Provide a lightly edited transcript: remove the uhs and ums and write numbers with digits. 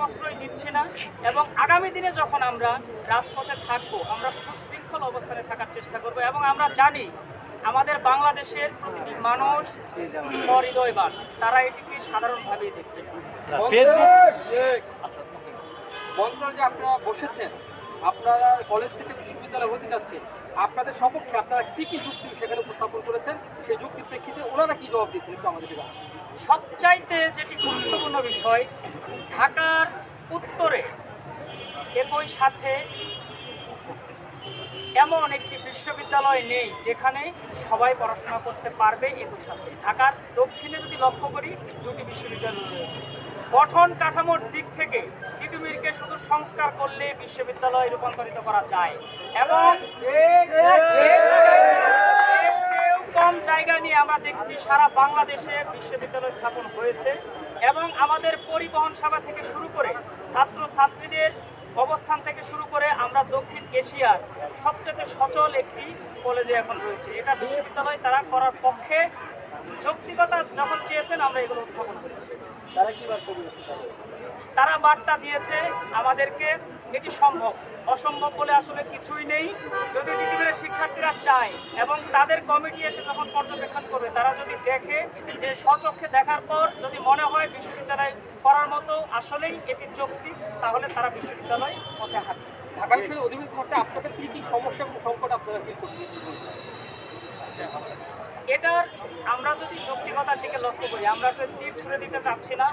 প্রশ্রয় দিচ্ছি না এবং আগামী দিনে যখন আমরা রাজপথে থাকবো আমরা সুশৃঙ্খল অবস্থানে থাকার চেষ্টা করব এবং আমরা জানি আমাদের বাংলাদেশের প্রতিটি মানুষ সহৃদয়বান, তারা এটিকে সাধারণভাবেই দেখবে। মন্ত্রণালয় যে আপনারা বসেছেন, আপনারা কলেজ থেকে বিশ্ববিদ্যালয় হতে যাচ্ছে, আপনাদের সপক্ষে আপনারা কি কি যুক্তি সেখানে উপস্থাপন করেছেন, সেই যুক্তির প্রেক্ষিতে ওনারা কি জবাব দিচ্ছেন একটু আমাদেরকে জানান। সবচাইতে যেটি গুরুত্বপূর্ণ বিষয়, ঢাকার উত্তরে একই সাথে এমন একটি বিশ্ববিদ্যালয় নেই যেখানে সবাই পড়াশোনা করতে পারবে। একই সাথে ঢাকার দক্ষিণে যদি লক্ষ্য করি দুটি বিশ্ববিদ্যালয় রয়েছে। গঠন কাঠামোর দিক থেকে তিতুমিরকে শুধু সংস্কার করলে বিশ্ববিদ্যালয়ে রূপান্তরিত করা যায় এবং কম জায়গা নিয়ে আমরা দেখছি সারা বাংলাদেশে বিশ্ববিদ্যালয় স্থাপন হয়েছে এবং আমাদের পরিবহন সেবা থেকে শুরু করে ছাত্রছাত্রীদের অবস্থান থেকে শুরু করে আমরা দক্ষিণ এশিয়ার সবচেয়ে সচল একটি কলেজে এখন রয়েছে। এটা বিশ্ববিদ্যালয় তারা করার পক্ষে যৌক্তিকতা যখন চেয়েছেন আমরা এগুলো উত্থাপন করেছি। তারা বার্তা দিয়েছে আমাদেরকে এটি সম্ভব, অসম্ভব বলে আসলে কিছুই নেই। যদি তিতুমিরের শিক্ষার্থীরা চায় এবং তাদের কমিটি এসে যখন পর্যবেক্ষণ করবে, তারা যদি দেখে যে স্বচক্ষে দেখার পর যদি মনে হয় বিশ্ববিদ্যালয় করার মতো আসলেই এটির যৌক্তিক, তাহলে তারা বিশ্ববিদ্যালয় পথে হাঁটবে। ঢাকা বিশ্ববিদ্যালয় অধিবেশন থাকতে আপনাদের কি কি সমস্যা এবং সংকট আপনারা ফিল করছেন? এটার আমরা যদি যৌক্তিকতার দিকে লক্ষ্য করি, আমরা আসলে তীর ছুঁড়ে দিতে চাচ্ছি না।